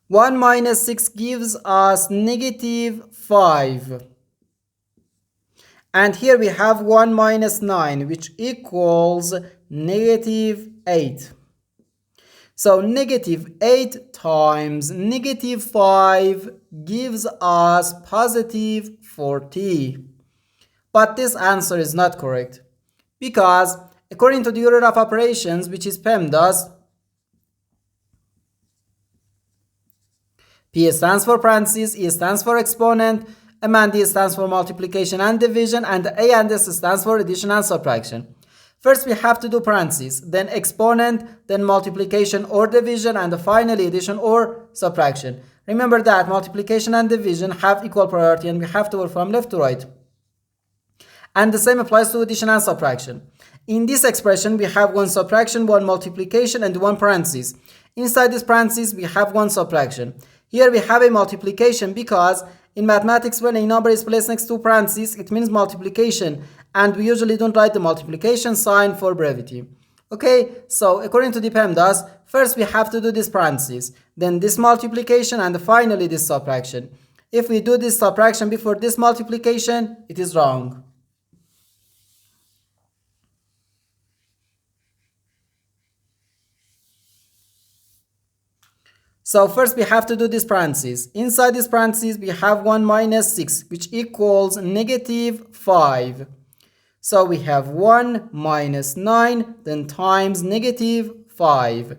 1 minus 6 gives us negative 5. And here we have 1 minus 9, which equals negative 8. So negative 8 times negative 5 gives us positive 40. But this answer is not correct, because according to the order of operations, which is PEMDAS, P stands for parentheses, E stands for exponent, M and D stands for multiplication and division, and A and S stands for addition and subtraction. First we have to do parentheses, then exponent, then multiplication or division, and finally addition or subtraction. Remember that multiplication and division have equal priority and we have to work from left to right. And the same applies to addition and subtraction. In this expression we have one subtraction, one multiplication, and one parentheses. Inside this parentheses we have one subtraction. Here we have a multiplication because in mathematics when a number is placed next to parentheses it means multiplication, and we usually don't write the multiplication sign for brevity. Okay, so according to the PEMDAS, first we have to do this parentheses, then this multiplication, and finally this subtraction. If we do this subtraction before this multiplication, it is wrong. So first we have to do this parentheses. Inside this parentheses we have 1 minus 6, which equals negative 5. So we have 1 minus 9, then times negative 5.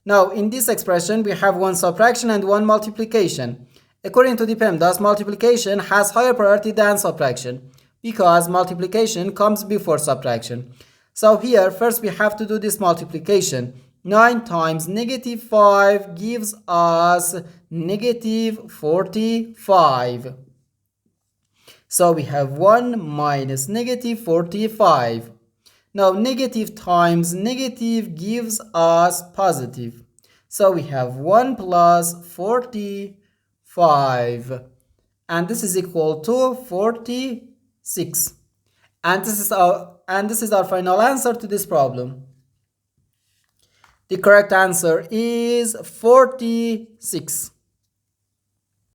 Now in this expression we have one subtraction and one multiplication. According to the PEMDAS, multiplication has higher priority than subtraction because multiplication comes before subtraction. So here first we have to do this multiplication. 9 times negative 5 gives us negative 45. So we have 1 minus negative 45. Now negative times negative gives us positive. So we have 1 plus 45. And this is equal to 46. And this is our final answer to this problem. The correct answer is 46.